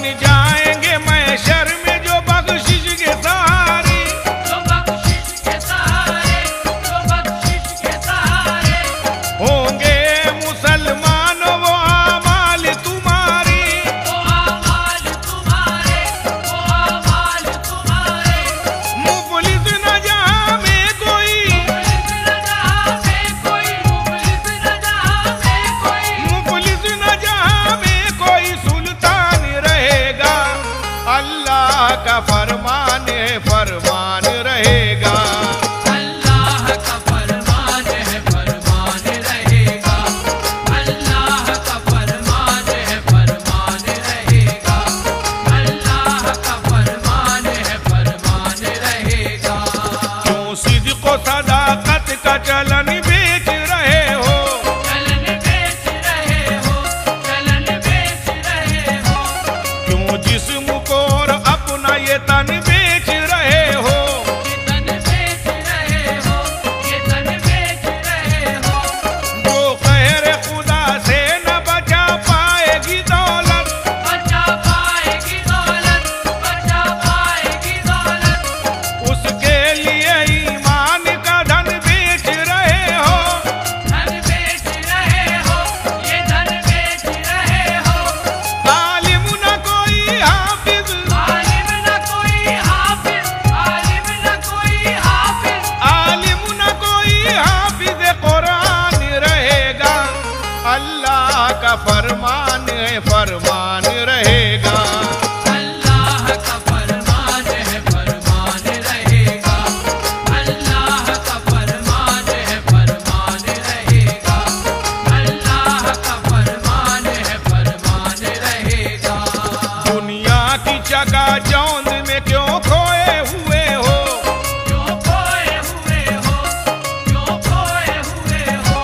बन जाएंगे महशर में जो बख्शिश के सहारे, जो बख्शिश के सहारे, जो बख्शिश के सहारे। होंगे मुसलमानों वो आमाल तुम्हारे, वो आमाल तुम्हारे, वो आमाल तुम्हारे। मुफलिस न जहां में कोई, मुफलिस न जहां में कोई, मुफलिस न जहां में कोई। मुफलिस न जहां में कोई सुल्तान रहेगा। अल्लाह का फरमान है, फरमान रहेगा। अल्लाह का फरमान है, फरमान रहेगा। अल्लाह का फरमान है, फरमान रहेगा। अल्लाह का फरमान है, फरमान रहेगा। क्यों सिद्क़ व सदाकत का चलन बेच रहे हो, चलन बेच रहे हो, चलन बेच रहे हो। क्यों जिस्म को और अपना ये तन बेच रहे हो। ये तन बेच रहे हो, ये तन बेच रहे हो। जो कहर खुदा से न बचा पाएगी दौलत, बचा पाएगी दौलत, बचा पाएगी दौलत। उसके लिए ईमान का धन बेच रहे हो। धन बेच रहे हो, ये धन बेच रहे हो। आलिम न कोई हाफिज, आलिम न कोई हाफिज, आलिम न कोई हाफिज। आलिम न कोई हाफिज कुरान रहेगा। अल्लाह का फरमान है, फरमान रहेगा। अल्लाह का फरमान है, फरमान रहेगा। अल्लाह का फरमान है, फरमान रहेगा। अल्लाह का फरमान है, फरमान रहेगा। दुनिया की चकाचौंध में क्यों खोए हुए हो, क्यों खोए हुए हो, क्यों खोए हुए हो।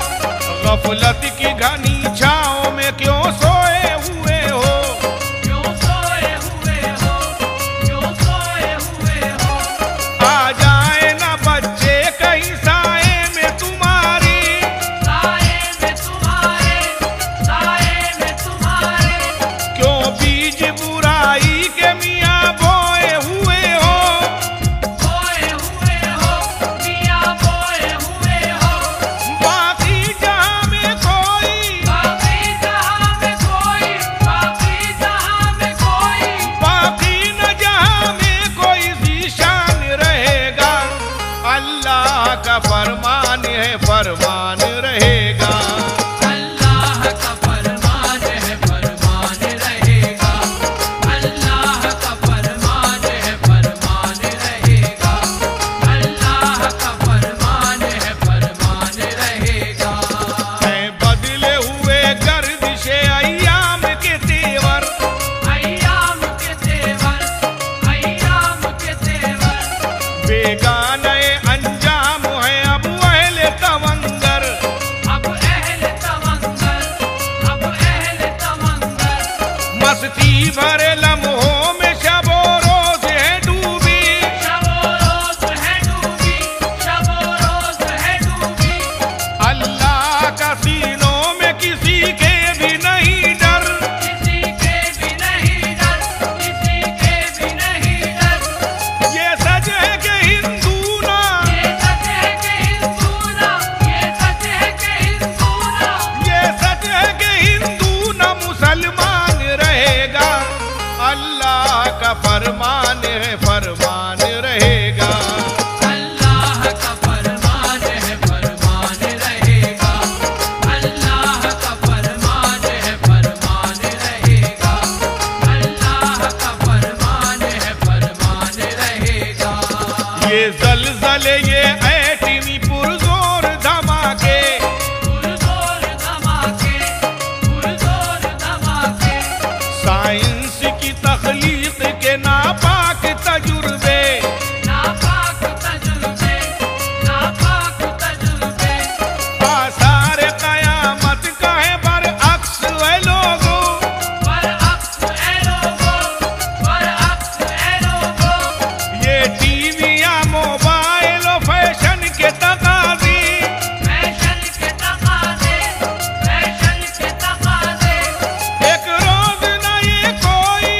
गफलत की घनी छाओं में क्यों सोए हुए हो। क्यों सोए हुए हो, क्यों सोए हुए हो। आ जाए ना बच्चे कहीं साए में तुम्हारी, साए में तुम्हारे, साए में तुम्हारे। क्यों बीज बुराई के मियाँ बोए हुए हो। बोए हुए हो, मियाँ बोए हुए हो। बाकी जहां में कोई, बाकी जहां में कोई, बाकी जहां में कोई। बाकी न जहां में कोई ज़ीशान रहेगा। अल्लाह का फरमान है, फरमान रहेगा। अल्लाह का फरमान है, फरमान रहेगा। अल्लाह का फरमान है, फरमान रहेगा। अल्लाह का फरमान है, फरमान रहेगा। हैं बदले हुए गर्दिशे अय्याम के तेवर, अय्याम के तेवर, अय्याम के तेवर। बेगाने अंजाम है अब अहले तवंगर। अब अहले तवंगर, अब अहले तवंगर। मस्ती भरे लम्हों में शबो रोज है डूबी। शबो रोज है डूबी, शबो रोज है डूबी। अल्लाह का सीनों में किसी के भी नहीं डर। किसी के भी नहीं डर, किसी के भी नहीं डर। ये सच है कि हिंदू ना, ये सच है कि हिंदू ना, ये सच है कि हिंदू ना। ये सच है कि हिंदू न मुसलमान रहेगा। अल्लाह का फरमान है, फरमान रहेगा। अल्लाह का फरमान है, फरमान रहेगा। अल्लाह का फरमान है, फरमान रहेगा। अल्लाह का फरमान है, फरमान रहेगा। ये जलजले ये ऐटमी पुरजोर धमाके, पुरजोर धमाके, पुरजोर धमाके। साइंस की तख्लीक के नापाक तजुर्बे, नापाक तजुर्बे, नापाक तजुर्बे। आसार कयामत का है बरअक्स है लोगों। बरअक्स है लोगों, बरअक्स है लोगों। ये टीवी या मोबाइल और फैशन के तकाज़े, फैशन के तकाज़े, फैशन के तकाज़े। एक रोज न ये कोई,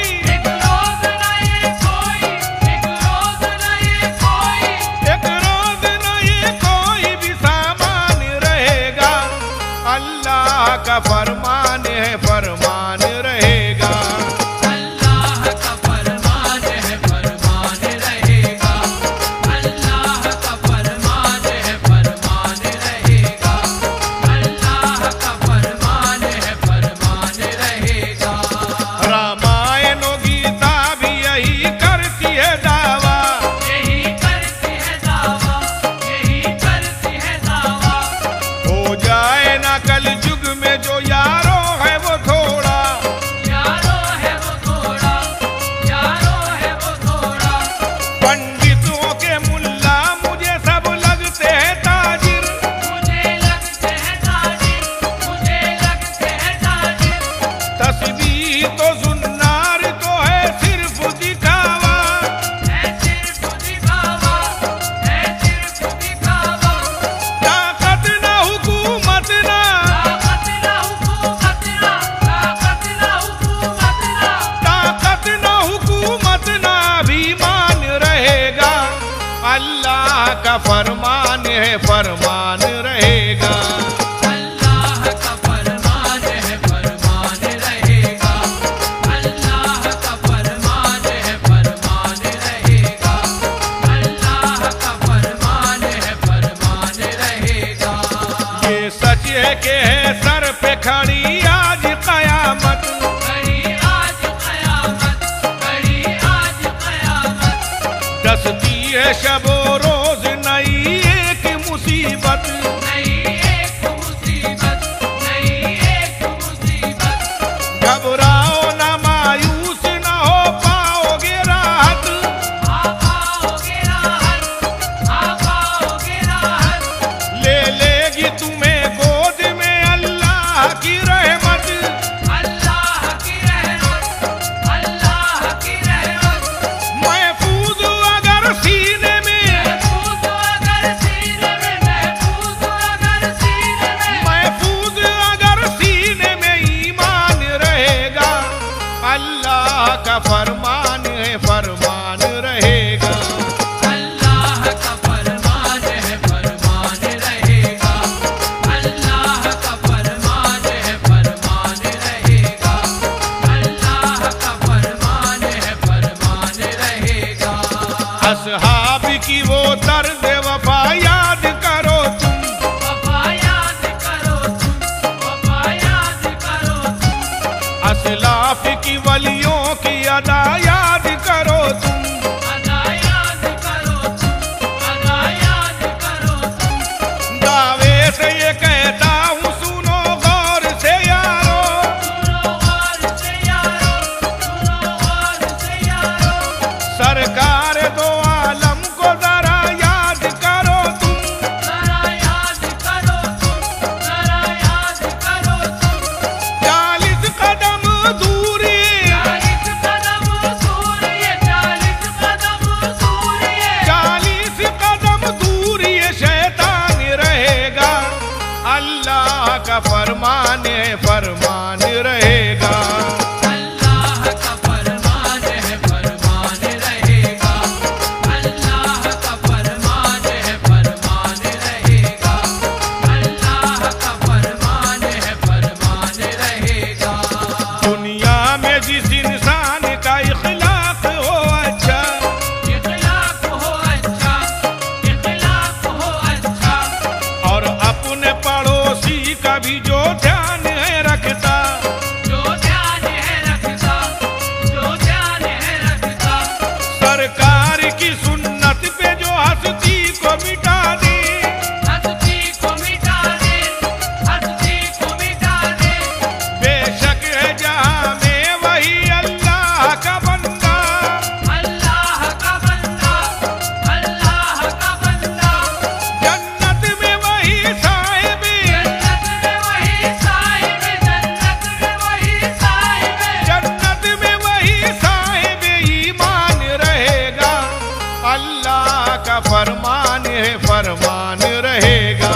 का फरमान है फरमान रहेगा। अल्लाह का फरमान है फरमान रहेगा। अल्लाह का फरमान है फरमान रहेगा। अल्लाह का फरमान है फरमान रहेगा। ये सच है कि है सर पे खड़ी आज कयामत, बड़ी आज कयामत, बड़ी आज कयामत। दसती है शबो रोज नई एक मुसीबत, नई एक मुसीबत, नई एक मुसीबत। घबराओ न मायूस न हो पाओगे राहत, आ पाओगे राहत, आ पाओगे राहत। ले लेगी तुम्हें गोद में अल्लाह की रहमत। अल्लाह की रहमत, अल्लाह की रहमत। महफूज अगर सीने में, महफूज अगर सीने में, महफूज अगर सीने में। महफूज अगर सीने में ईमान रहेगा, अल्लाह का फरमान है फरमान रहेगा। अल्लाह का फरमान है फरमान रहेगा। अल्लाह का फरमान है फरमान रहेगा। अल्लाह का फरमान है फरमान रहेगा। असहाब की वो दर्द वफा याद करो तुम, वफा याद करो तुम, वफा याद करो तुम। असलाफ की वलियों की अदा याद करो तुम, अदा याद करो तुम, अदा याद करो तुम। दावे से ये कहता हूँ सुनो गौर से यारो, सुनो गौर से यारो, सुनो गौर से यारो। सरकार दो आलम को जरा याद करो तुम, जरा याद करो तुम, जरा याद करो तुम। 40 कदम दूर ये, 40 कदम दूर ये, 40 कदम दूर ये। 40 कदम दूर ये शैतान रहेगा, अल्लाह का फरमान है फरमान रहेगा। अल्लाह का फरमान है फरमान रहेगा। अल्लाह का फरमान है फरमान रहेगा। अल्लाह का फरमान है फरमान रहेगा। दुनिया में जिस इंसान का इखलाक हो अच्छा, इखलाक हो अच्छा, इखलाक हो अच्छा। और अपने पड़ोसी का भी जो ध्यान है रखता, जो ध्यान है रखता, जो ध्यान है रखता। सरकार की सुन्नत पे जो हस्ती को मिटा दे, हस्ती को मिटा दे, हस्ती को मिटा दे। बेशक है जहां में वही अल्लाह का बंदा, अल्लाह का बंदा, अल्लाह का बंदा। जन्नत में वही साहिब, जन्नत में वही साहिब, जन्नत में वही साहिब। जन्नत में वही साहिब ईमान रहेगा, अल्लाह का फरमान है फरमान रहेगा।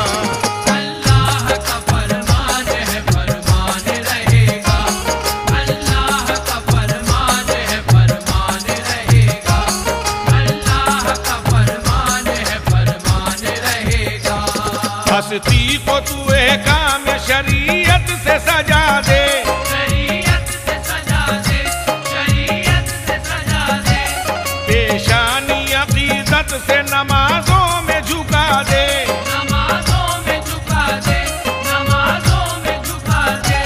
अल्लाह का फरमान है फरमान रहेगा। अल्लाह का फरमान है फरमान रहेगा। अल्लाह का फरमान है फरमान रहेगा। हस्ती को तू काम शरीयत से सजा दे, शरीयत से सजा दे, शरीयत से सजा दे। पेशानी अकीदत से नमाजों में झुका दे, नमाजों में झुका दे, नमाजों में झुका दे।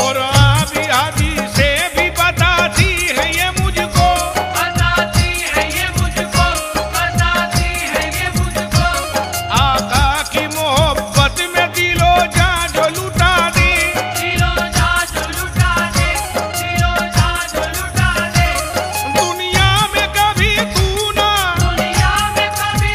और अभी हदीसें भी बताती है ये मुझको, बताती है ये मुझको, बताती है ये मुझको। आका की मोहब्बत में दिलो जा जो लुटा दे, दिलो जा जो लुटा दे, दिलो जा जो लुटा दे। दुनिया में कभी तू ना, दुनिया में कभी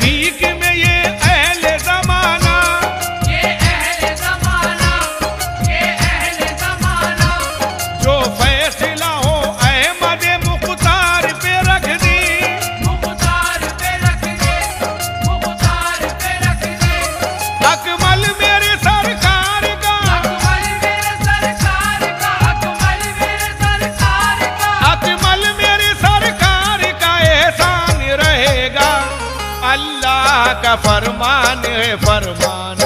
भीख में ये अहले ज़माना, ये अहले ज़माना, ये अहले ज़माना, जो फैसला हो अहमद मुख्तार पे रख दी, मुख्तार पे रख दे, मुख्तार पे रख दे। अकमल मेरे सरकार का, अकमल मेरे सरकार का, अकमल मेरे सरकार का, अकमल मेरे सरकार का एहसान रहेगा। अल्लाह का फरमान है फरमान